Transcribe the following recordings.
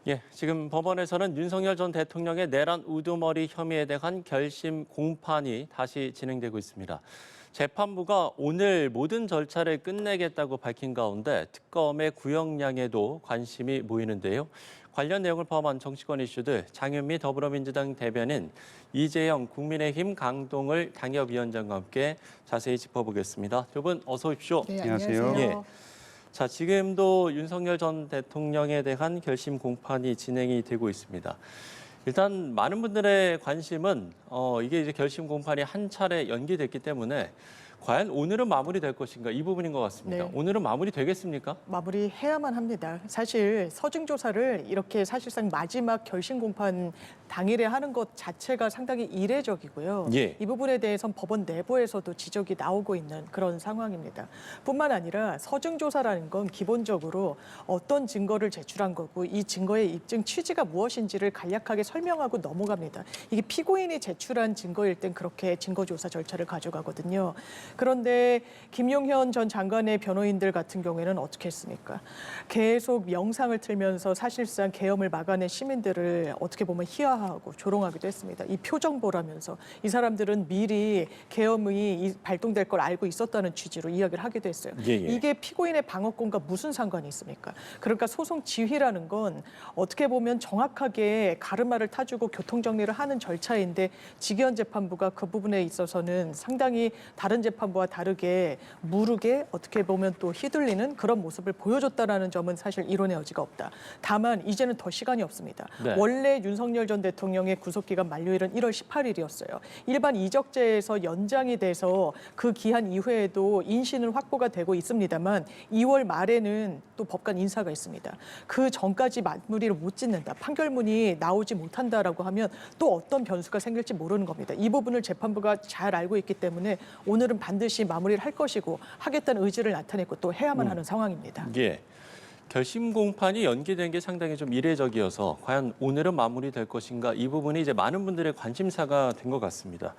예, 지금 법원에서는 윤석열 전 대통령의 내란 우두머리 혐의에 대한 결심 공판이 다시 진행되고 있습니다. 재판부가 오늘 모든 절차를 끝내겠다고 밝힌 가운데 특검의 구형량에도 관심이 모이는데요. 관련 내용을 포함한 정치권 이슈들 장윤미 더불어민주당 대변인, 이재영 국민의힘 강동을 당협위원장과 함께 자세히 짚어보겠습니다. 두 분 어서 오십시오. 네, 안녕하세요. 안녕하세요. 자, 지금도 윤석열 전 대통령에 대한 결심 공판이 진행이 되고 있습니다. 일단 많은 분들의 관심은 이게 이제 결심 공판이 한 차례 연기됐기 때문에 과연 오늘은 마무리될 것인가 이 부분인 것 같습니다. 네. 오늘은 마무리 되겠습니까? 마무리해야만 합니다. 사실 서증 조사를 이렇게 사실상 마지막 결심 공판 당일에 하는 것 자체가 상당히 이례적이고요. 예. 이 부분에 대해서는 법원 내부에서도 지적이 나오고 있는 그런 상황입니다. 뿐만 아니라 서증 조사라는 건 기본적으로 어떤 증거를 제출한 거고 이 증거의 입증 취지가 무엇인지를 간략하게 설명하고 넘어갑니다. 이게 피고인이 제출한 증거일 땐 그렇게 증거 조사 절차를 가져가거든요. 그런데 김용현 전 장관의 변호인들 같은 경우에는 어떻게 했습니까? 계속 영상을 틀면서 사실상 계엄을 막아낸 시민들을 어떻게 보면 희화하고 조롱하기도 했습니다. 이 표정 보라면서 이 사람들은 미리 계엄이 발동될 걸 알고 있었다는 취지로 이야기를 하기도 했어요. 예. 이게 피고인의 방어권과 무슨 상관이 있습니까? 그러니까 소송 지휘라는 건 어떻게 보면 정확하게 가르마를 타주고 교통정리를 하는 절차인데 직위원 재판부가 그 부분에 있어서는 상당히 다른 재판부와 다르게 무르게 어떻게 보면 또 휘둘리는 그런 모습을 보여줬다라는 점은 사실 이론의 여지가 없다. 다만 이제는 더 시간이 없습니다. 네. 원래 윤석열 전 대통령의 구속기간 만료일은 1월 18일이었어요. 일반 이적죄에서 연장이 돼서 그 기한 이후에도 인신은 확보가 되고 있습니다만 2월 말에는 또 법관 인사가 있습니다. 그 전까지 마무리를 못 짓는다. 판결문이 나오지 못한다라고 하면 또 어떤 변수가 생길지 모르는 겁니다. 이 부분을 재판부가 잘 알고 있기 때문에 오늘은 반드시 마무리를 할 것이고 하겠다는 의지를 나타냈고 또 해야만 하는 상황입니다. 예. 결심 공판이 연기된 게 상당히 좀 이례적이어서 과연 오늘은 마무리될 것인가 이 부분이 이제 많은 분들의 관심사가 된 것 같습니다.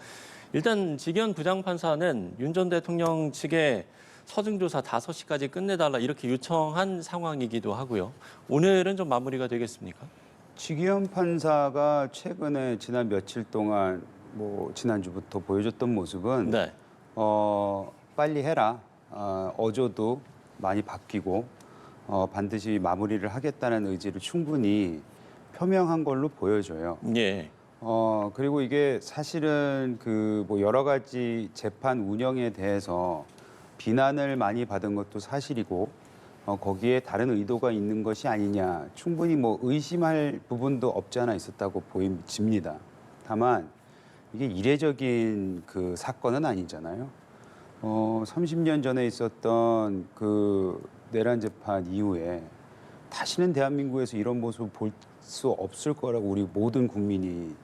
일단 직위원 부장판사는 윤 전 대통령 측에 서증조사 5시까지 끝내달라 이렇게 요청한 상황이기도 하고요. 오늘은 좀 마무리가 되겠습니까? 직위원 판사가 최근에 지난 며칠 동안 지난주부터 보여줬던 모습은 네. 빨리 해라. 어조도 많이 바뀌고 반드시 마무리를 하겠다는 의지를 충분히 표명한 걸로 보여져요. 예. 그리고 이게 사실은 여러 가지 재판 운영에 대해서 비난을 많이 받은 것도 사실이고 거기에 다른 의도가 있는 것이 아니냐 충분히 의심할 부분도 없지 않아 있었다고 보입니다. 다만 이게 이례적인 그 사건은 아니잖아요. 30년 전에 있었던 그 내란 재판 이후에 다시는 대한민국에서 이런 모습을 볼 수 없을 거라고 우리 모든 국민이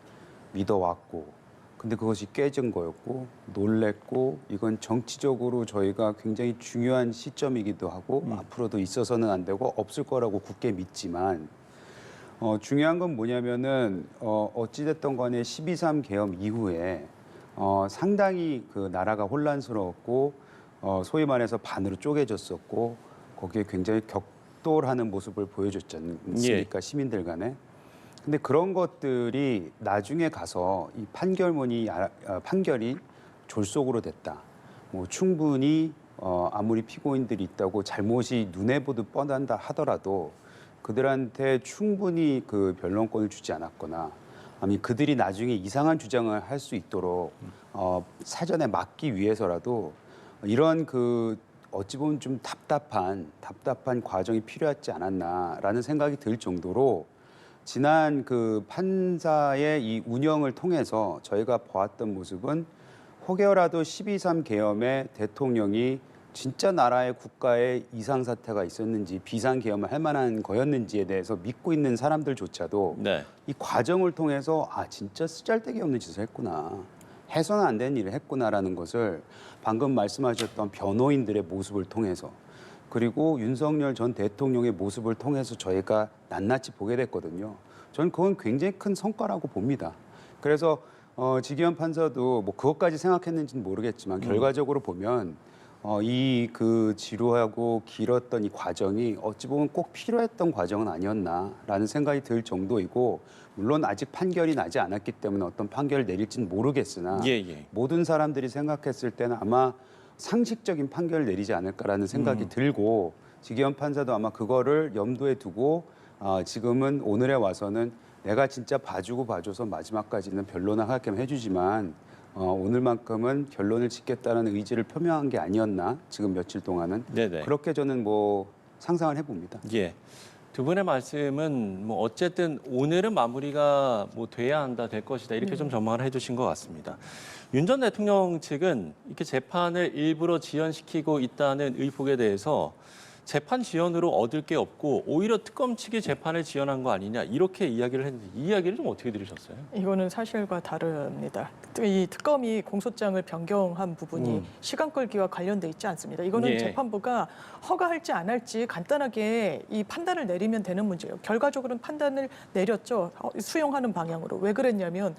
믿어왔고, 근데 그것이 깨진 거였고 놀랬고 이건 정치적으로 저희가 굉장히 중요한 시점이기도 하고 앞으로도 있어서는 안 되고 없을 거라고 굳게 믿지만 중요한 건 뭐냐면은 어찌됐든 간에 12.3 계엄 이후에 상당히 그 나라가 혼란스러웠고 소위 말해서 반으로 쪼개졌었고 거기에 굉장히 격돌하는 모습을 보여줬지 않습니까? 예. 시민들 간에. 근데 그런 것들이 나중에 가서 이 판결이 졸속으로 됐다. 충분히 아무리 피고인들이 있다고 잘못이 눈에 보듯 뻔한다 하더라도 그들한테 충분히 그 변론권을 주지 않았거나 아니 그들이 나중에 이상한 주장을 할 수 있도록 사전에 막기 위해서라도 이런 어찌 보면 좀 답답한 과정이 필요하지 않았나라는 생각이 들 정도로 지난 그 판사의 이 운영을 통해서 저희가 보았던 모습은 혹여라도 12.3 계엄에 대통령이 진짜 나라의 국가에 이상사태가 있었는지 비상계엄을 할 만한 거였는지에 대해서 믿고 있는 사람들조차도 네. 이 과정을 통해서 진짜 쓰잘데기 없는 짓을 했구나. 해서는 안 되는 일을 했구나라는 것을 방금 말씀하셨던 변호인들의 모습을 통해서 그리고 윤석열 전 대통령의 모습을 통해서 저희가 낱낱이 보게 됐거든요. 저는 그건 굉장히 큰 성과라고 봅니다. 그래서 직위원 판사도 그것까지 생각했는지는 모르겠지만 결과적으로 보면 이 그 지루하고 길었던 이 과정이 어찌 보면 꼭 필요했던 과정은 아니었나라는 생각이 들 정도이고, 물론 아직 판결이 나지 않았기 때문에 어떤 판결을 내릴지는 모르겠으나 예. 모든 사람들이 생각했을 때는 아마 상식적인 판결을 내리지 않을까라는 생각이 들고, 지기현 판사도 아마 그거를 염두에 두고 지금은 오늘에 와서는 내가 진짜 봐줘서 마지막까지는 변론을 하게끔 해주지만 오늘만큼은 결론을 짓겠다는 의지를 표명한 게 아니었나, 지금 며칠 동안은. 네네. 그렇게 저는 뭐 상상을 해봅니다. 예. 두 분의 말씀은 뭐 어쨌든 오늘은 마무리가 뭐 돼야 한다, 될 것이다, 이렇게 좀 전망을 해주신 것 같습니다. 윤 전 대통령 측은 이렇게 재판을 일부러 지연시키고 있다는 의혹에 대해서 재판 지연으로 얻을 게 없고 오히려 특검 측이 재판을 지연한 거 아니냐, 이렇게 이야기를 했는데, 이 이야기를 좀 어떻게 들으셨어요? 이거는 사실과 다릅니다. 이 특검이 공소장을 변경한 부분이 시간 끌기와 관련돼 있지 않습니다. 이거는 예. 재판부가 허가할지 안 할지 간단하게 이 판단을 내리면 되는 문제예요. 결과적으로는 판단을 내렸죠. 수용하는 방향으로. 왜 그랬냐면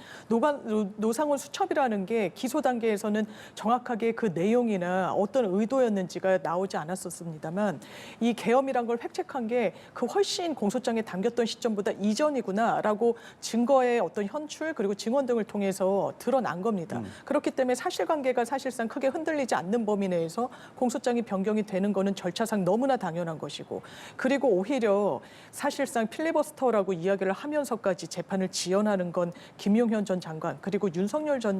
노상훈 수첩이라는 게 기소 단계에서는 정확하게 그 내용이나 어떤 의도였는지가 나오지 않았었습니다만, 이 계엄이란 걸 획책한 게 그 훨씬 공소장에 담겼던 시점보다 이전이구나라고 증거의 어떤 현출 그리고 증언 등을 통해서 드러난 겁니다. 그렇기 때문에 사실관계가 사실상 크게 흔들리지 않는 범위 내에서 공소장이 변경이 되는 거는 절차상 너무나 당연한 것이고, 그리고 오히려 사실상 필리버스터라고 이야기를 하면서까지 재판을 지연하는 건 김용현 전 장관 그리고 윤석열 전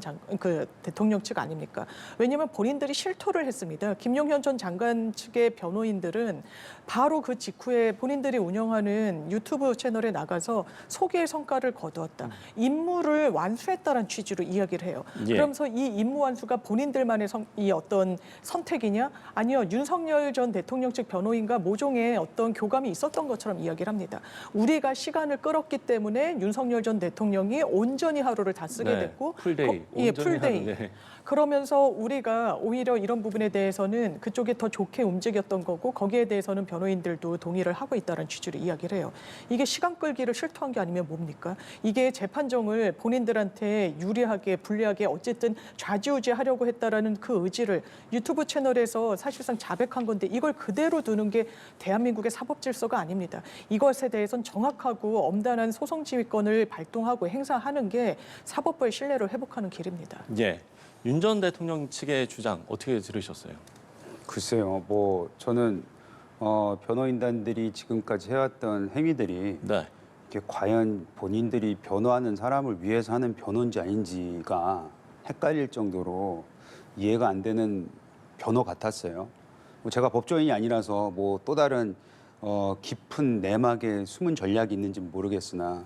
대통령 측 아닙니까? 왜냐하면 본인들이 실토를 했습니다. 김용현 전 장관 측의 변호인들은 바로 그 직후에 본인들이 운영하는 유튜브 채널에 나가서 소기의 성과를 거두었다. 임무를 완수했다는 취지로 이야기를 해요. 예. 그러면서 이 임무 완수가 본인들만의 이 어떤 선택이냐? 아니요, 윤석열 전 대통령 측 변호인과 모종의 어떤 교감이 있었던 것처럼 이야기를 합니다. 우리가 시간을 끌었기 때문에 윤석열 전 대통령이 온전히 하루를 다 쓰게 됐고, 풀데이. 예, 온전히 풀데이. 하루, 네. 그러면서 우리가 오히려 이런 부분에 대해서는 그쪽에 더 좋게 움직였던 거고, 거기에 대해서는 변호인들도 동의를 하고 있다는 취지로 이야기를 해요. 이게 시간 끌기를 실토한 게 아니면 뭡니까? 이게 재판정을 본인들한테 유리하게 불리하게 어쨌든 좌지우지하려고 했다라는 그 의지를 유튜브 채널에서 사실상 자백한 건데, 이걸 그대로 두는 게 대한민국의 사법 질서가 아닙니다. 이것에 대해서는 정확하고 엄단한 소송 지휘권을 발동하고 행사하는 게 사법부의 신뢰를 회복하는 길입니다. 예. 윤 전 대통령 측의 주장 어떻게 들으셨어요? 글쎄요, 뭐 저는 변호인단들이 지금까지 해왔던 행위들이 네. 이게 과연 본인들이 변호하는 사람을 위해서 하는 변호인지 아닌지가 헷갈릴 정도로 이해가 안 되는 변호 같았어요. 뭐 제가 법조인이 아니라서 뭐 또 다른 깊은 내막의 숨은 전략이 있는지 모르겠으나,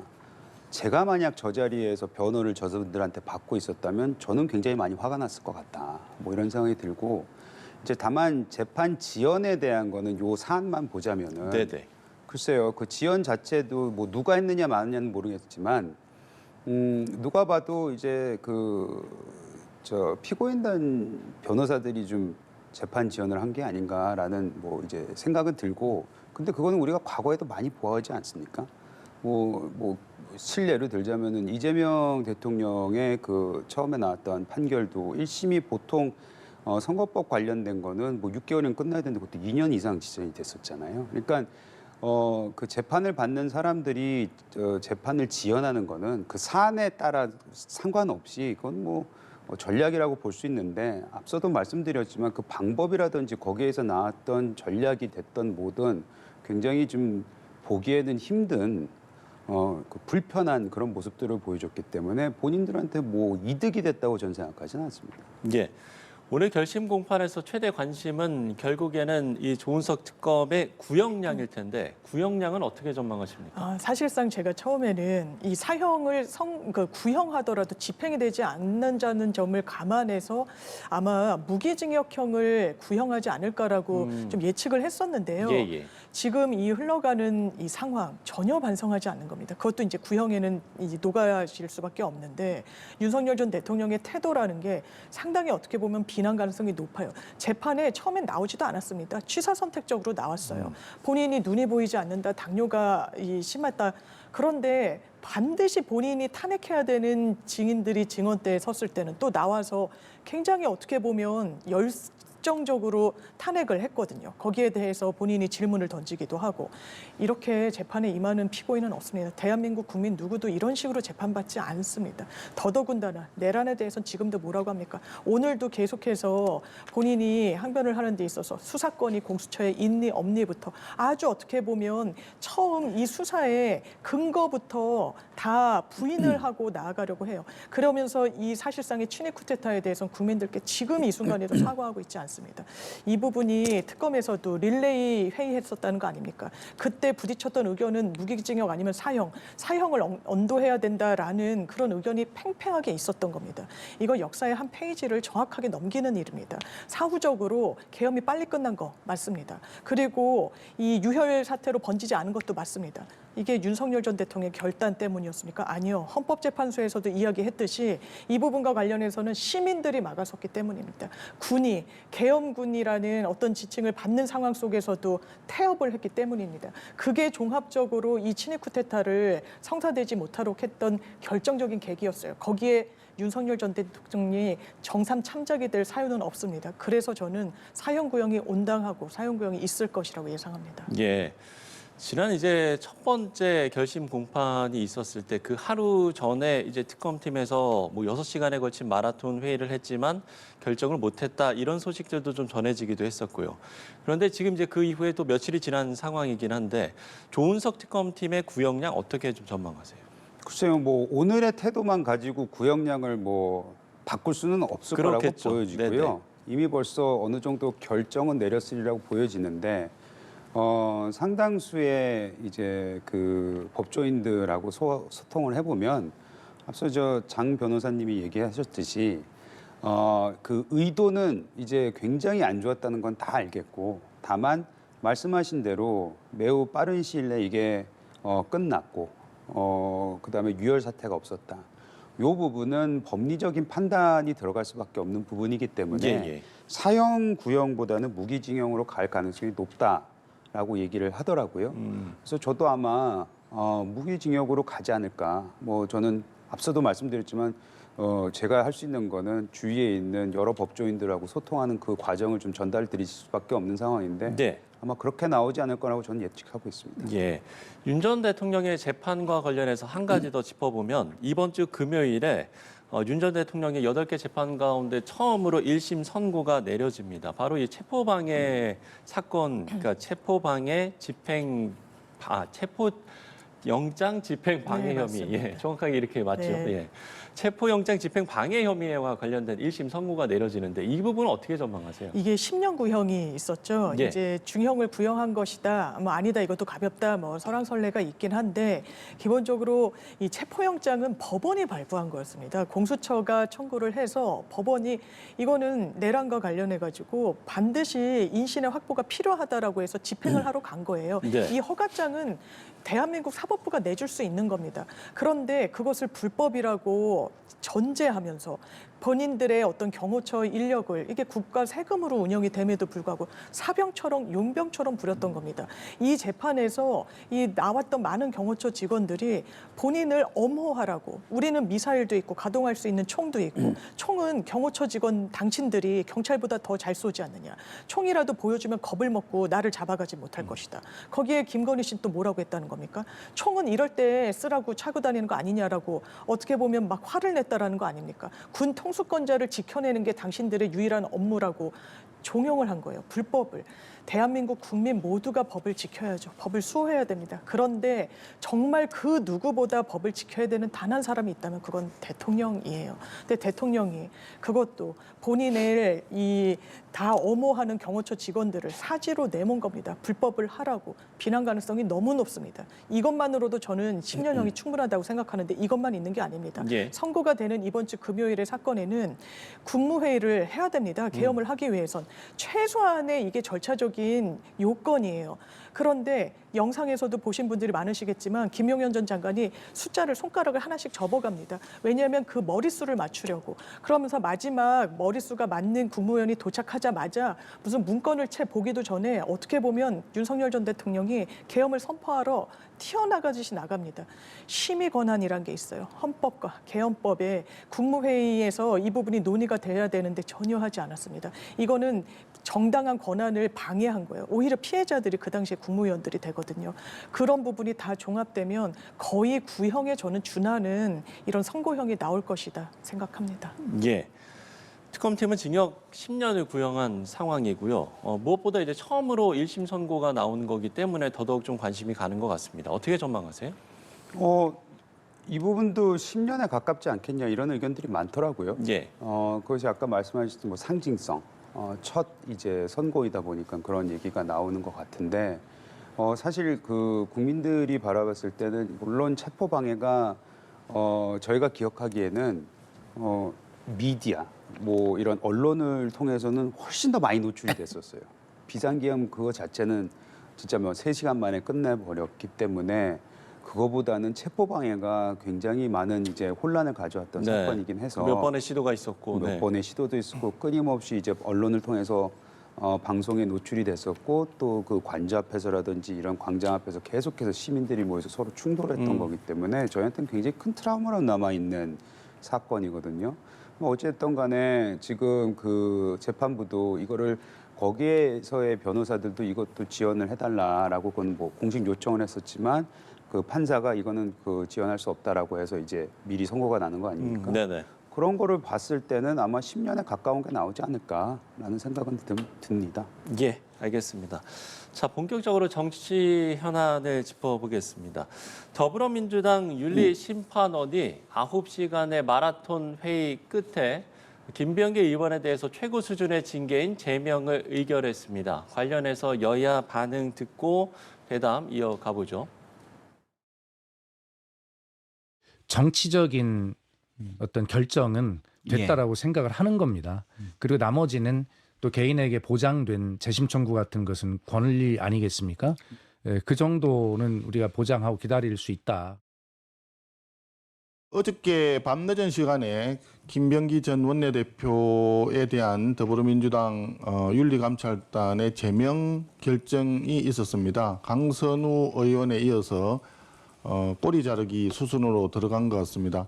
제가 만약 저 자리에서 변호를 저분들한테 받고 있었다면 저는 굉장히 많이 화가 났을 것 같다, 뭐 이런 생각이 들고, 이제 다만 재판 지연에 대한 거는 요 사안만 보자면은 네네. 글쎄요, 그 지연 자체도 뭐 누가 했느냐 마느냐는 모르겠지만 누가 봐도 이제 저 피고인단 변호사들이 좀 재판 지연을 한 게 아닌가라는 뭐 이제 생각은 들고, 근데 그거는 우리가 과거에도 많이 보아하지 않습니까? 뭐 실례로 들자면은 이재명 대통령의 그 처음에 나왔던 판결도 1심이 보통 선거법 관련된 거는 뭐 6개월이면 끝나야 되는데 그것도 2년 이상 지연이 됐었잖아요. 그러니까 그 재판을 받는 사람들이 재판을 지연하는 거는 그 사안에 따라 상관없이 그건 뭐 전략이라고 볼 수 있는데, 앞서도 말씀드렸지만 그 방법이라든지 거기에서 나왔던 전략이 됐던 뭐든 굉장히 좀 보기에는 힘든 그 불편한 그런 모습들을 보여줬기 때문에 본인들한테 뭐 이득이 됐다고 저는 생각하지는 않습니다. 예. 오늘 결심 공판에서 최대 관심은 결국에는 이 조은석 특검의 구형량일 텐데, 구형량은 어떻게 전망하십니까? 사실상 제가 처음에는 이 사형을 구형하더라도 집행이 되지 않는다는 점을 감안해서 아마 무기징역형을 구형하지 않을까라고 좀 예측을 했었는데요. 예. 지금 이 흘러가는 이 상황 전혀 반성하지 않는 겁니다. 그것도 이제 구형에는 녹아질 수밖에 없는데, 윤석열 전 대통령의 태도라는 게 상당히 어떻게 보면 비난 가능성이 높아요. 재판에 처음엔 나오지도 않았습니다. 취사 선택적으로 나왔어요. 본인이 눈이 보이지 않는다, 당뇨가 심했다. 그런데 반드시 본인이 탄핵해야 되는 증인들이 증언대에 섰을 때는 또 나와서 굉장히 어떻게 보면 확정적으로 탄핵을 했거든요. 거기에 대해서 본인이 질문을 던지기도 하고 이렇게 재판에 임하는 피고인은 없습니다. 대한민국 국민 누구도 이런 식으로 재판받지 않습니다. 더더군다나 내란에 대해서는 지금도 뭐라고 합니까? 오늘도 계속해서 본인이 항변을 하는 데 있어서 수사권이 공수처에 있니 없니부터 아주 어떻게 보면 처음 이 수사의 근거부터 다 부인을 하고 나아가려고 해요. 그러면서 이 사실상의 친위 쿠데타에 대해서는 국민들께 지금 이 순간에도 사과하고 있지 않습니다. 이 부분이 특검에서도 릴레이 회의했었다는 거 아닙니까? 그때 부딪혔던 의견은 무기징역 아니면 사형을 언도해야 된다라는 그런 의견이 팽팽하게 있었던 겁니다. 이거 역사의 한 페이지를 정확하게 넘기는 일입니다. 사후적으로 계엄이 빨리 끝난 거 맞습니다. 그리고 이 유혈 사태로 번지지 않은 것도 맞습니다. 이게 윤석열 전 대통령의 결단 때문이었습니까? 아니요. 헌법재판소에서도 이야기했듯이 이 부분과 관련해서는 시민들이 막아섰기 때문입니다. 군이 계엄군이라는 어떤 지칭을 받는 상황 속에서도 태업을 했기 때문입니다. 그게 종합적으로 이 친위 쿠데타를 성사되지 못하도록 했던 결정적인 계기였어요. 거기에 윤석열 전 대통령이 정상 참작이 될 사유는 없습니다. 그래서 저는 사형 구형이 온당하고 사형 구형이 있을 것이라고 예상합니다. 예. 지난 이제 첫 번째 결심 공판이 있었을 때 그 하루 전에 이제 특검팀에서 뭐 6시간에 걸친 마라톤 회의를 했지만 결정을 못했다 이런 소식들도 좀 전해지기도 했었고요. 그런데 지금 이제 그 이후에 또 며칠이 지난 상황이긴 한데 조은석 특검팀의 구형량 어떻게 좀 전망하세요? 글쎄요, 뭐 오늘의 태도만 가지고 구형량을 뭐 바꿀 수는 없을 그렇겠죠. 거라고 보여지고요. 네네. 이미 벌써 어느 정도 결정은 내렸으리라고 보여지는데 상당수의 이제 그 법조인들하고 소통을 해보면 앞서 장 변호사님이 얘기하셨듯이 그 의도는 이제 굉장히 안 좋았다는 건 다 알겠고 다만 말씀하신 대로 매우 빠른 시일 내에 이게 끝났고 그다음에 유혈 사태가 없었다. 이 부분은 법리적인 판단이 들어갈 수밖에 없는 부분이기 때문에 예. 사형 구형보다는 무기징역으로 갈 가능성이 높다라고 얘기를 하더라고요. 그래서 저도 아마 무기징역으로 가지 않을까. 뭐 저는 앞서도 말씀드렸지만 제가 할 수 있는 거는 주위에 있는 여러 법조인들하고 소통하는 그 과정을 좀 전달드릴 수밖에 없는 상황인데 네. 아마 그렇게 나오지 않을 거라고 저는 예측하고 있습니다. 예. 윤 전 대통령의 재판과 관련해서 한 가지 더 짚어보면 이번 주 금요일에 윤 전 대통령의 8개 재판 가운데 처음으로 1심 선고가 내려집니다. 바로 이 체포방해 사건, 그러니까 체포방해 체포영장 집행 방해 네, 혐의. 맞습니다. 예, 정확하게 이렇게 맞죠. 네. 예. 체포영장 집행 방해 혐의와 관련된 1심 선고가 내려지는데 이 부분은 어떻게 전망하세요? 이게 10년 구형이 있었죠. 예. 이제 중형을 구형한 것이다. 뭐 아니다. 이것도 가볍다. 뭐 설왕설래가 있긴 한데 기본적으로 이 체포영장은 법원이 발부한 거였습니다. 공수처가 청구를 해서 법원이 이거는 내란과 관련해 가지고 반드시 인신의 확보가 필요하다라고 해서 집행을 하러 간 거예요. 네. 이 허가장은 대한민국 사법부가 내줄 수 있는 겁니다. 그런데 그것을 불법이라고 전제하면서 본인들의 어떤 경호처 인력을 이게 국가 세금으로 운영이 됨에도 불구하고 사병처럼 용병처럼 부렸던 겁니다. 이 재판에서 이 나왔던 많은 경호처 직원들이 본인을 엄호하라고 우리는 미사일도 있고 가동할 수 있는 총도 있고 총은 경호처 직원 당신들이 경찰보다 더 잘 쏘지 않느냐. 총이라도 보여주면 겁을 먹고 나를 잡아가지 못할 것이다. 거기에 김건희 씨는 또 뭐라고 했다는 겁니까? 총은 이럴 때 쓰라고 차고 다니는 거 아니냐라고 어떻게 보면 막 화를 냈다라는 거 아닙니까? 군 통수권자를 지켜내는 게 당신들의 유일한 업무라고 종용을 한 거예요. 불법을. 대한민국 국민 모두가 법을 지켜야죠. 법을 수호해야 됩니다. 그런데 정말 그 누구보다 법을 지켜야 되는 단 한 사람이 있다면 그건 대통령이에요. 근데 대통령이 그것도 본인의 이 다 엄호하는 경호처 직원들을 사지로 내몬 겁니다. 불법을 하라고. 비난 가능성이 너무 높습니다. 이것만으로도 저는 10년형이 충분하다고 생각하는데 이것만 있는 게 아닙니다. 예. 선고가 되는 이번 주 금요일의 사건에는 국무회의를 해야 됩니다. 계엄을 하기 위해선. 최소한의 이게 절차적인 요건이에요. 그런데 영상에서도 보신 분들이 많으시겠지만 김용현 전 장관이 숫자를 손가락을 하나씩 접어갑니다. 왜냐하면 그 머릿수를 맞추려고. 그러면서 마지막 머릿수가 맞는 국무위원이 도착하자마자 무슨 문건을 채 보기도 전에 어떻게 보면 윤석열 전 대통령이 계엄을 선포하러 튀어나가듯이 나갑니다. 심의 권한이란 게 있어요. 헌법과 계엄법에 국무회의에서 이 부분이 논의가 돼야 되는데 전혀 하지 않았습니다. 이거는 정당한 권한을 방해한 거예요. 오히려 피해자들이 그 당시에 국무위원들이 되거든요. 그런 부분이 다 종합되면 거의 구형에 저는 준하는 이런 선고형이 나올 것이다 생각합니다. 예. 특검팀은 징역 10년을 구형한 상황이고요. 무엇보다 이제 처음으로 1심 선고가 나오는 거기 때문에 더더욱 좀 관심이 가는 것 같습니다. 어떻게 전망하세요? 이 부분도 10년에 가깝지 않겠냐 이런 의견들이 많더라고요. 예. 그것이 아까 말씀하셨던 뭐 상징성, 첫 이제 선고이다 보니까 그런 얘기가 나오는 것 같은데 사실 그 국민들이 바라봤을 때는 물론 체포 방해가 저희가 기억하기에는 미디어 뭐 이런 언론을 통해서는 훨씬 더 많이 노출이 됐었어요. 비상계엄 그거 자체는 진짜 뭐 3시간 만에 끝내버렸기 때문에 그거보다는 체포 방해가 굉장히 많은 이제 혼란을 가져왔던 네. 사건이긴 해서 몇 번의 시도가 있었고 몇 네. 번의 시도도 있었고 끊임없이 이제 언론을 통해서 방송에 노출이 됐었고 또 그 관저 앞에서라든지 이런 광장 앞에서 계속해서 시민들이 모여서 서로 충돌했던 거기 때문에 저희한테는 굉장히 큰 트라우마로 남아 있는 사건이거든요. 뭐 어쨌든 간에 지금 그 재판부도 이거를 거기에서의 변호사들도 이것도 지원을 해달라라고 그건 뭐 공식 요청을 했었지만 그 판사가 이거는 그 지원할 수 없다라고 해서 이제 미리 선고가 나는 거 아닙니까? 네네. 그런 거를 봤을 때는 아마 10년에 가까운 게 나오지 않을까라는 생각은 듭니다. 예, 알겠습니다. 자, 본격적으로 정치 현안을 짚어보겠습니다. 더불어민주당 윤리심판원이 9시간의 마라톤 회의 끝에 김병기 의원에 대해서 최고 수준의 징계인 제명을 의결했습니다. 관련해서 여야 반응 듣고 대담 이어가 보죠. 정치적인 어떤 결정은 됐다라고 생각을 하는 겁니다. 그리고 나머지는 또 개인에게 보장된 재심 청구 같은 것은 권리 아니겠습니까? 그 정도는 우리가 보장하고 기다릴 수 있다. 어저께 밤늦은 시간에 김병기 전 원내대표에 대한 더불어민주당 윤리감찰단의 제명 결정이 있었습니다. 강선우 의원에 이어서 꼬리 자르기 수순으로 들어간 것 같습니다.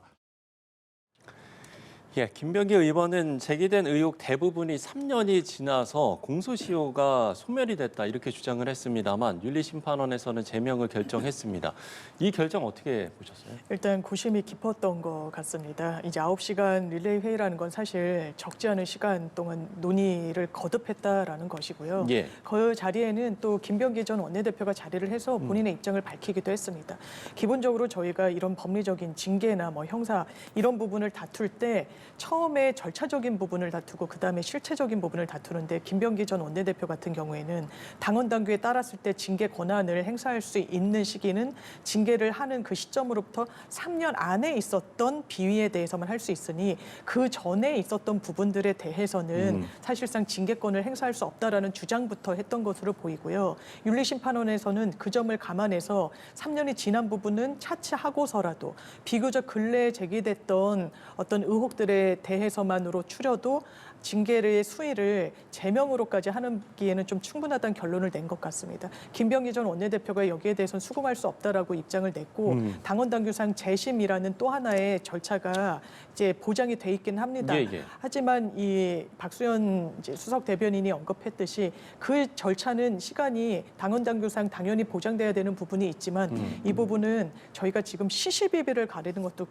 예, 김병기 의원은 제기된 의혹 대부분이 3년이 지나서 공소시효가 소멸이 됐다 이렇게 주장을 했습니다만 윤리심판원에서는 제명을 결정했습니다. 이 결정 어떻게 보셨어요? 일단 고심이 깊었던 것 같습니다. 이제 9시간 릴레이 회의라는 건 사실 적지 않은 시간 동안 논의를 거듭했다라는 것이고요. 예. 그 자리에는 또 김병기 전 원내대표가 자리를 해서 본인의 입장을 밝히기도 했습니다. 기본적으로 저희가 이런 법리적인 징계나 뭐 형사 이런 부분을 다툴 때 처음에 절차적인 부분을 다투고 그다음에 실체적인 부분을 다투는데 김병기 전 원내대표 같은 경우에는 당원 당규에 따랐을 때 징계 권한을 행사할 수 있는 시기는 징계를 하는 그 시점으로부터 3년 안에 있었던 비위에 대해서만 할 수 있으니 그 전에 있었던 부분들에 대해서는 사실상 징계권을 행사할 수 없다라는 주장부터 했던 것으로 보이고요. 윤리심판원에서는 그 점을 감안해서 3년이 지난 부분은 차치하고서라도 비교적 근래에 제기됐던 어떤 의혹들에 대해서만으로 추려도 징계의 수위를 제명으로까지 하기에는 좀 충분하다는 결론을 낸 것 같습니다. 김병기 전 원내대표가 여기에 대해서는 수긍할 수 없다라고 입장을 냈고 당원 당규상 재심이라는 또 하나의 절차가 이제 보장이 돼 있긴 합니다. 예, 예. 하지만 이 박수현 이제 수석 대변인이 언급했듯이 그 절차는 시간이 당원 당규상 당연히 보장돼야 되는 부분이 있지만 이 부분은 저희가 지금 시시비비를 가리는 것도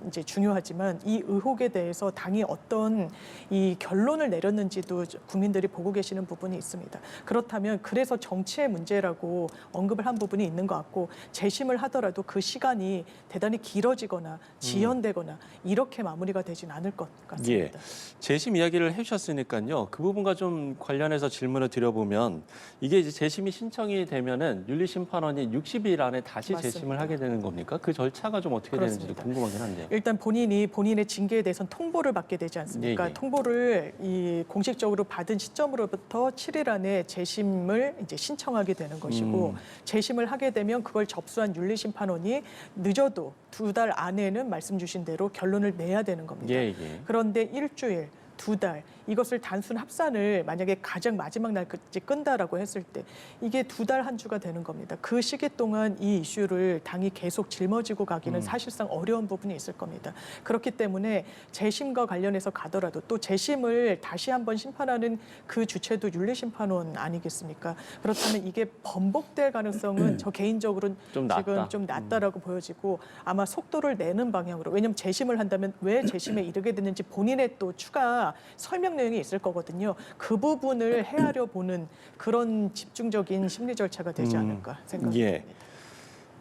이제 중요하지만 이 의혹에 대해서 당이 어떤 이 결론을 내렸는지도 국민들이 보고 계시는 부분이 있습니다. 그렇다면 그래서 정치의 문제라고 언급을 한 부분이 있는 것 같고 재심을 하더라도 그 시간이 대단히 길어지거나 지연되거나 이렇게 마무리가 되진 않을 것 같습니다. 예, 재심 이야기를 해주셨으니까요. 그 부분과 좀 관련해서 질문을 드려보면 이게 이제 재심이 신청이 되면은 윤리심판원이 60일 안에 다시 맞습니다. 재심을 하게 되는 겁니까? 그 절차가 좀 어떻게 되는지 그렇습니다. 궁금하긴 한데요. 일단 본인이 본인의 징계에 대해서는 통보를 받게 되지 않습니까? 예, 예. 통보를 이 공식적으로 받은 시점으로부터 7일 안에 재심을 이제 신청하게 되는 것이고 재심을 하게 되면 그걸 접수한 윤리심판원이 늦어도 2달 안에는 말씀 주신 대로 결론을 내야 되는 겁니다. 예, 예. 그런데 일주일 2달 이것을 단순 합산을 만약에 가장 마지막 날까지 끈다라고 했을 때 이게 2달 한 주가 되는 겁니다. 그 시기 동안 이 이슈를 당이 계속 짊어지고 가기는 사실상 어려운 부분이 있을 겁니다. 그렇기 때문에 재심과 관련해서 가더라도 또 재심을 다시 한번 심판하는 그 주체도 윤리심판원 아니겠습니까? 그렇다면 이게 번복될 가능성은 저 개인적으로는 좀 지금 낮다. 좀 낮다라고 보여지고 아마 속도를 내는 방향으로 왜냐하면 재심을 한다면 왜 재심에 이르게 됐는지 본인의 또 추가 설명 내용이 있을 거거든요. 그 부분을 헤아려 보는 그런 집중적인 심리 절차가 되지 않을까 생각합니다. 예.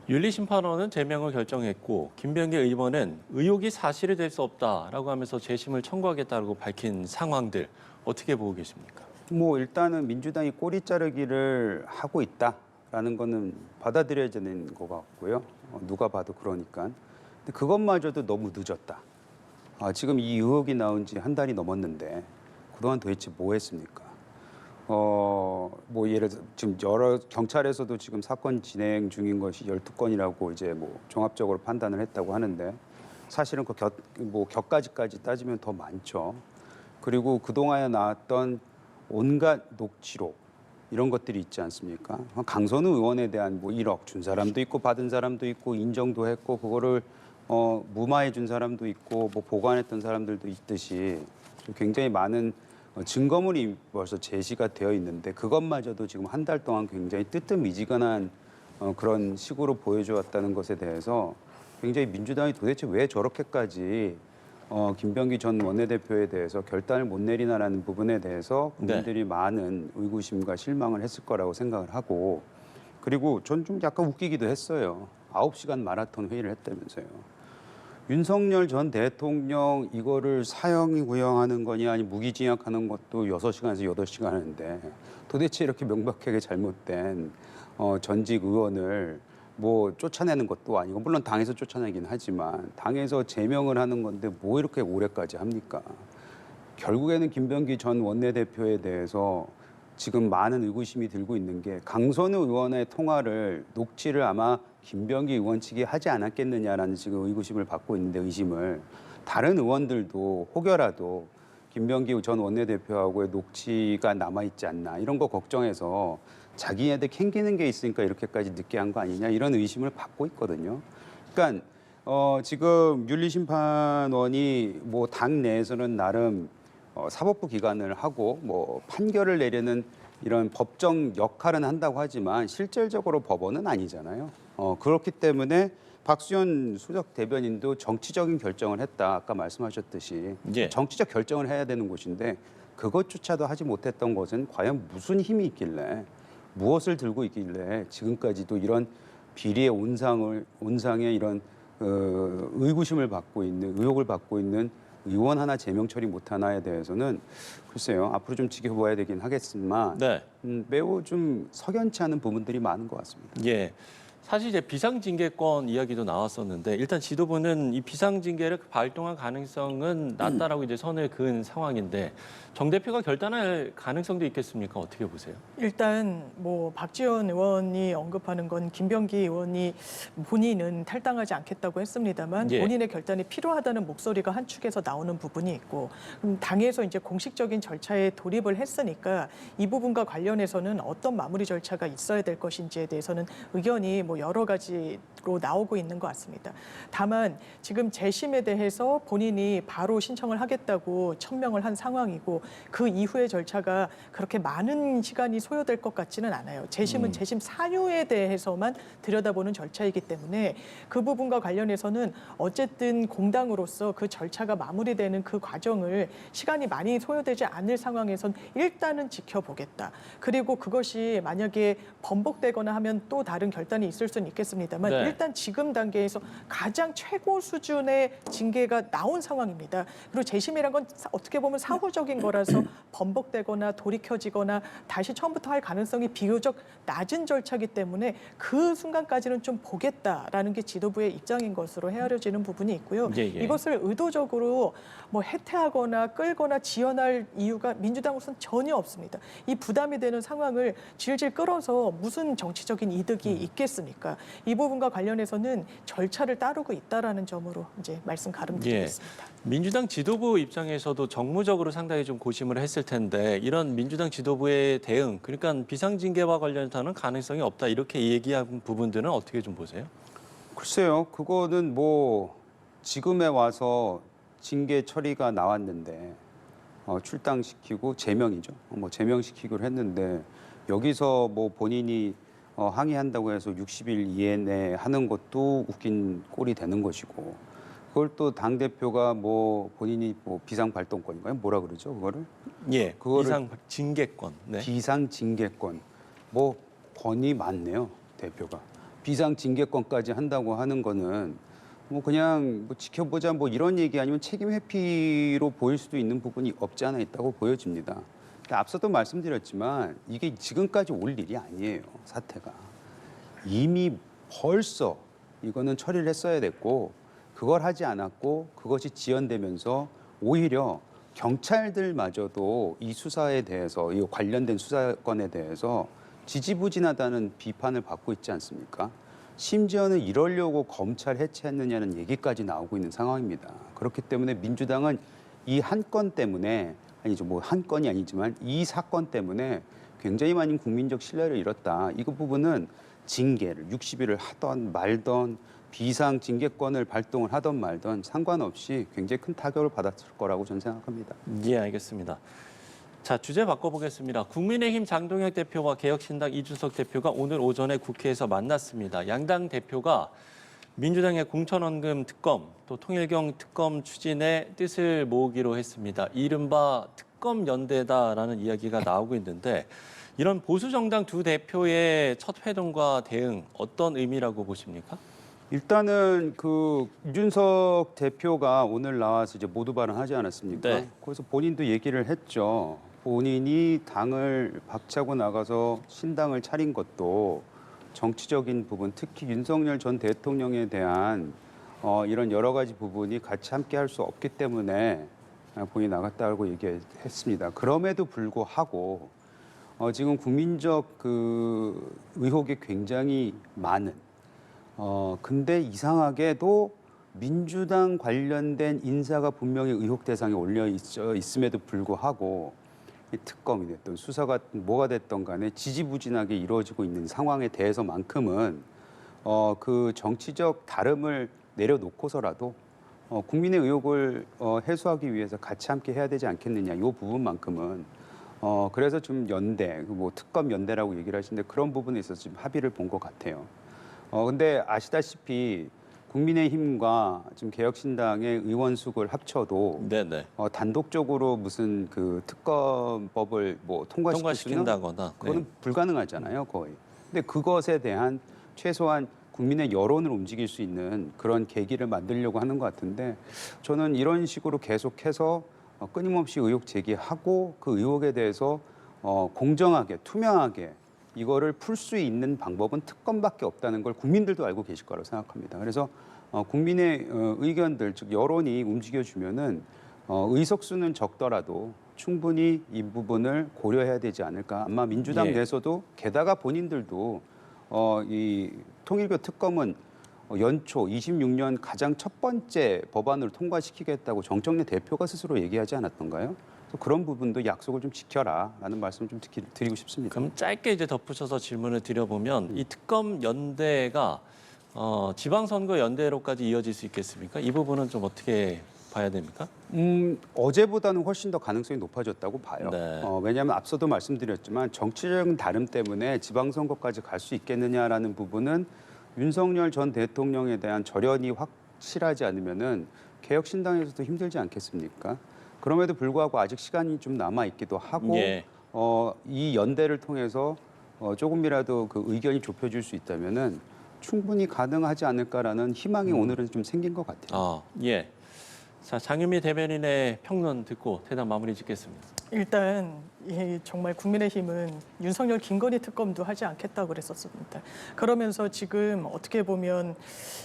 윤리심판원은 제명을 결정했고 김병기 의원은 의혹이 사실이 될 수 없다라고 하면서 재심을 청구하겠다고 밝힌 상황들 어떻게 보고 계십니까? 뭐 일단은 민주당이 꼬리 자르기를 하고 있다라는 거는 받아들여야 되는 것 같고요. 누가 봐도 그러니까. 근데 그것마저도 너무 늦었다. 지금 이 의혹이 나온 지 한 달이 넘었는데 그동안 도대체 뭐 했습니까? 뭐 예를 들어 지금 여러 경찰에서도 지금 사건 진행 중인 것이 12건이라고 이제 뭐 종합적으로 판단을 했다고 하는데 사실은 그 격가지까지 따지면 더 많죠. 그리고 그동안에 나왔던 온갖 녹취록 이런 것들이 있지 않습니까? 강선우 의원에 대한 뭐 1억 준 사람도 있고 받은 사람도 있고 인정도 했고 그거를 무마해 준 사람도 있고 뭐 보관했던 사람들도 있듯이 굉장히 많은 증거물이 벌써 제시가 되어 있는데 그것마저도 지금 한 달 동안 굉장히 뜨뜻미지근한 그런 식으로 보여줘 왔다는 것에 대해서 굉장히 민주당이 도대체 왜 저렇게까지 김병기 전 원내대표에 대해서 결단을 못 내리나라는 부분에 대해서 국민들이 많은 의구심과 실망을 했을 거라고 생각을 하고 그리고 전 좀 약간 웃기기도 했어요. 9시간 마라톤 회의를 했다면서요. 윤석열 전 대통령 이거를 사형 구형하는 거냐 아니 무기징역하는 것도 6시간에서 8시간 하는데 도대체 이렇게 명백하게 잘못된 전직 의원을 뭐 쫓아내는 것도 아니고 물론 당에서 쫓아내긴 하지만 당에서 제명을 하는 건데 뭐 이렇게 오래까지 합니까? 결국에는 김병기 전 원내대표에 대해서 지금 많은 의구심이 들고 있는 게 강선우 의원의 통화를 녹취를 아마 김병기 의원 측이 하지 않았겠느냐라는 지금 의구심을 받고 있는데 의심을 다른 의원들도 혹여라도 김병기 전 원내대표하고의 녹취가 남아있지 않나 이런 거 걱정해서 자기네들 캥기는 게 있으니까 이렇게까지 늦게 한 거 아니냐 이런 의심을 받고 있거든요. 그러니까 지금 윤리심판원이 뭐 당 내에서는 나름 사법부 기관을 하고 뭐 판결을 내리는 이런 법정 역할은 한다고 하지만 실질적으로 법원은 아니잖아요. 그렇기 때문에 박수현 수석 대변인도 정치적인 결정을 했다. 아까 말씀하셨듯이 예. 정치적 결정을 해야 되는 곳인데 그것조차도 하지 못했던 것은 과연 무슨 힘이 있길래 무엇을 들고 있길래 지금까지도 이런 비리의 온상의 이런 의구심을 받고 있는 의혹을 받고 있는 의원 하나 제명 처리 못하나에 대해서는 글쎄요 앞으로 좀 지켜봐야 되긴 하겠지만 네. 매우 좀 석연치 않은 부분들이 많은 것 같습니다. 예. 사실 이제 비상징계권 이야기도 나왔었는데 일단 지도부는 이 비상징계를 발동할 가능성은 낮다라고 이제 선을 그은 상황인데 정 대표가 결단할 가능성도 있겠습니까? 어떻게 보세요? 일단 뭐 박지원 의원이 언급하는 건 김병기 의원이 본인은 탈당하지 않겠다고 했습니다만 예. 본인의 결단이 필요하다는 목소리가 한 축에서 나오는 부분이 있고 당에서 이제 공식적인 절차에 돌입을 했으니까 이 부분과 관련해서는 어떤 마무리 절차가 있어야 될 것인지에 대해서는 의견이 뭐 여러 가지로 나오고 있는 것 같습니다. 다만 지금 재심에 대해서 본인이 바로 신청을 하겠다고 천명을 한 상황이고 그 이후의 절차가 그렇게 많은 시간이 소요될 것 같지는 않아요. 재심은 재심 사유에 대해서만 들여다보는 절차이기 때문에 그 부분과 관련해서는 어쨌든 공당으로서 그 절차가 마무리되는 그 과정을 시간이 많이 소요되지 않을 상황에선 일단은 지켜보겠다. 그리고 그것이 만약에 번복되거나 하면 또 다른 결단이 있을 수는 있겠습니다만 네. 일단 지금 단계에서 가장 최고 수준의 징계가 나온 상황입니다. 그리고 재심이란 건 어떻게 보면 사후적인 거라서 번복되거나 돌이켜지거나 다시 처음부터 할 가능성이 비교적 낮은 절차이기 때문에 그 순간까지는 좀 보겠다라는 게 지도부의 입장인 것으로 헤아려지는 부분이 있고요. 예. 이것을 의도적으로 뭐 해태하거나 끌거나 지연할 이유가 민주당으로서는 전혀 없습니다. 이 부담이 되는 상황을 질질 끌어서 무슨 정치적인 이득이 있겠습니까? 아닙니까? 이 부분과 관련해서는 절차를 따르고 있다라는 점으로 이제 말씀 가름드리겠습니다. 민주당 지도부 입장에서도 정무적으로 상당히 좀 고심을 했을 텐데 이런 민주당 지도부의 대응, 그러니까 비상징계와 관련해서는 가능성이 없다 이렇게 얘기한 부분들은 어떻게 좀 보세요? 글쎄요, 그거는 뭐 지금에 와서 징계 처리가 나왔는데 출당시키고 제명이죠. 뭐 제명시키기로 했는데 여기서 뭐 본인이 항의한다고 해서 60일 이내에 하는 것도 웃긴 꼴이 되는 것이고 그걸 또 당 대표가 뭐 본인이 뭐 비상발동권인가요? 뭐라 그러죠? 그거를 예, 그거를 비상징계권. 네. 비상징계권 뭐 권이 많네요, 대표가. 비상징계권까지 한다고 하는 거는 뭐 그냥 뭐 지켜보자 뭐 이런 얘기 아니면 책임 회피로 보일 수도 있는 부분이 없지 않아 있다고 보여집니다. 앞서도 말씀드렸지만 이게 지금까지 올 일이 아니에요, 사태가. 이미 벌써 이거는 처리를 했어야 됐고 그걸 하지 않았고 그것이 지연되면서 오히려 경찰들마저도 이 수사에 대해서 이 관련된 수사건에 대해서 지지부진하다는 비판을 받고 있지 않습니까? 심지어는 이러려고 검찰 해체했느냐는 얘기까지 나오고 있는 상황입니다. 그렇기 때문에 민주당은 이 한 건 때문에 아니죠, 뭐 한 건이 아니지만 이 사건 때문에 굉장히 많은 국민적 신뢰를 잃었다. 이 부분은 징계를 60일을 하던 말던 비상징계권을 발동을 하던 말던 상관없이 굉장히 큰 타격을 받았을 거라고 저는 생각합니다. 예, 알겠습니다. 자, 주제 바꿔보겠습니다. 국민의힘 장동혁 대표와 개혁신당 이준석 대표가 오늘 오전에 국회에서 만났습니다. 양당 대표가 민주당의 공천원금 특검, 또 통일경 특검 추진에 뜻을 모으기로 했습니다. 이른바 특검 연대다라는 이야기가 나오고 있는데 이런 보수 정당 두 대표의 첫 회동과 대응 어떤 의미라고 보십니까? 일단은 그 이준석 대표가 오늘 나와서 이제 모두 발언하지 않았습니까? 네. 그래서 본인도 얘기를 했죠. 본인이 당을 박차고 나가서 신당을 차린 것도 정치적인 부분, 특히 윤석열 전 대통령에 대한 이런 여러 가지 부분이 같이 함께 할 수 없기 때문에 본인이 나갔다고 얘기했습니다. 그럼에도 불구하고 지금 국민적 그 의혹이 굉장히 많은 근데 이상하게도 민주당 관련된 인사가 분명히 의혹 대상에 올려 있음에도 불구하고 이 특검이 됐든 수사가 뭐가 됐던 간에 지지부진하게 이루어지고 있는 상황에 대해서만큼은 그 정치적 다름을 내려놓고서라도 국민의 의혹을 해소하기 위해서 같이 함께 해야 되지 않겠느냐 이 부분만큼은 그래서 좀 연대 뭐 특검 연대라고 얘기를 하시는데 그런 부분에 있어서 지금 합의를 본 것 같아요. 근데 아시다시피 국민의힘과 지금 개혁신당의 의원수를 합쳐도 네네. 단독적으로 무슨 그 특검법을 뭐 통과시킨다거나. 그거는 네. 불가능하잖아요, 거의. 근데 그것에 대한 최소한 국민의 여론을 움직일 수 있는 그런 계기를 만들려고 하는 것 같은데 저는 이런 식으로 계속해서 끊임없이 의혹 제기하고 그 의혹에 대해서 공정하게, 투명하게 이거를 풀 수 있는 방법은 특검밖에 없다는 걸 국민들도 알고 계실 거라고 생각합니다. 그래서 국민의 의견들, 즉 여론이 움직여주면은 의석수는 적더라도 충분히 이 부분을 고려해야 되지 않을까. 아마 민주당 예. 내에서도 게다가 본인들도 이 통일교 특검은 연초 26년 가장 첫 번째 법안으로 통과시키겠다고 정청래 대표가 스스로 얘기하지 않았던가요? 그런 부분도 약속을 좀 지켜라라는 말씀 좀 드리고 싶습니다. 그럼 짧게 이제 덧붙여서 질문을 드려보면 이 특검 연대가 지방선거 연대로까지 이어질 수 있겠습니까? 이 부분은 좀 어떻게 봐야 됩니까? 어제보다는 훨씬 더 가능성이 높아졌다고 봐요. 네. 왜냐하면 앞서도 말씀드렸지만 정치적인 다름 때문에 지방선거까지 갈 수 있겠느냐라는 부분은 윤석열 전 대통령에 대한 절연이 확실하지 않으면은 개혁신당에서도 힘들지 않겠습니까? 그럼에도 불구하고 아직 시간이 좀 남아 있기도 하고 예. 이 연대를 통해서 조금이라도 그 의견이 좁혀질 수 있다면은 충분히 가능하지 않을까라는 희망이 오늘은 좀 생긴 것 같아요. 예. 자, 장윤미 대변인의 평론 듣고 대답 마무리 짓겠습니다. 일단 정말 국민의힘은 윤석열 김건희 특검도 하지 않겠다고 그랬었습니다. 그러면서 지금 어떻게 보면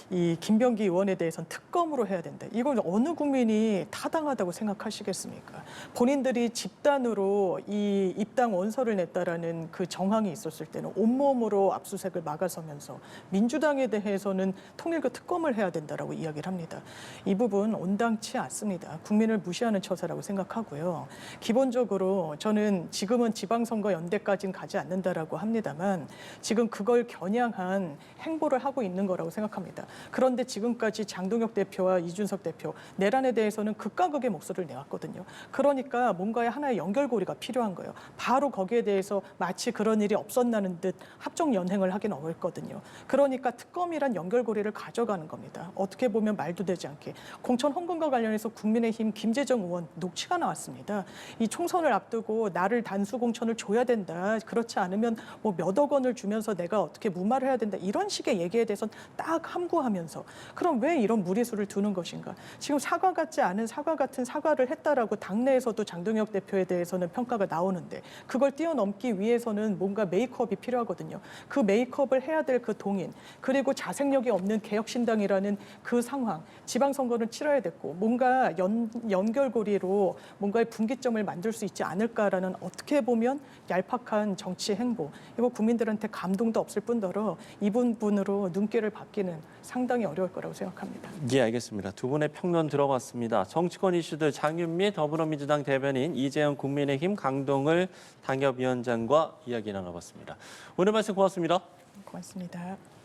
이 김병기 의원에 대해서는 특검으로 해야 된다. 이걸 어느 국민이 타당하다고 생각하시겠습니까? 본인들이 집단으로 이 입당 원서를 냈다라는 그 정황이 있었을 때는 온몸으로 압수수색을 막아서면서 민주당에 대해서는 통일교 특검을 해야 된다라고 이야기를 합니다. 이 부분 온당치 않습니다. 국민을 무시하는 처사라고 생각하고요. 기본적으로 저는 지금은 지방선거 연대까지는 가지 않는다라고 합니다만 지금 그걸 겨냥한 행보를 하고 있는 거라고 생각합니다. 그런데 지금까지 장동혁 대표와 이준석 대표 내란에 대해서는 극과 극의 목소리를 내왔거든요. 그러니까 뭔가의 하나의 연결고리가 필요한 거예요. 바로 거기에 대해서 마치 그런 일이 없었나는 듯 합종 연행을 하기는 어렵거든요. 그러니까 특검이란 연결고리를 가져가는 겁니다. 어떻게 보면 말도 되지 않게 공천 헌금과 관련해서 국민의힘 김재정 의원 녹취가 나왔습니다. 이 총선을 앞두고 나를 단수 공천을 줘야 된다. 그렇지 않으면 뭐 몇억 원을 주면서 내가 어떻게 무마를 해야 된다. 이런 식의 얘기에 대해서는 딱 함구하면서 그럼 왜 이런 무리수를 두는 것인가? 지금 사과 같지 않은 사과 같은 사과를 했다라고 당내에서도 장동혁 대표에 대해서는 평가가 나오는데 그걸 뛰어넘기 위해서는 뭔가 메이크업이 필요하거든요. 그 메이크업을 해야 될 그 동인 그리고 자생력이 없는 개혁신당이라는 그 상황 지방선거는 치러야 됐고 뭔가 연결고리로 뭔가의 분기점을 만들 수 있지 않을까라는 어떻게 보면 얄팍한 정치 행보 이거 국민들한테 감동도 없을 뿐더러 이 부분으로 눈길을 받기는 상당히 어려울 거라고 생각합니다. 예, 알겠습니다. 두 분의 평론 들어봤습니다. 정치권 이슈들 장윤미 더불어민주당 대변인, 이재영 국민의힘 강동을 당협위원장과 이야기 나눠봤습니다. 오늘 말씀 고맙습니다. 고맙습니다.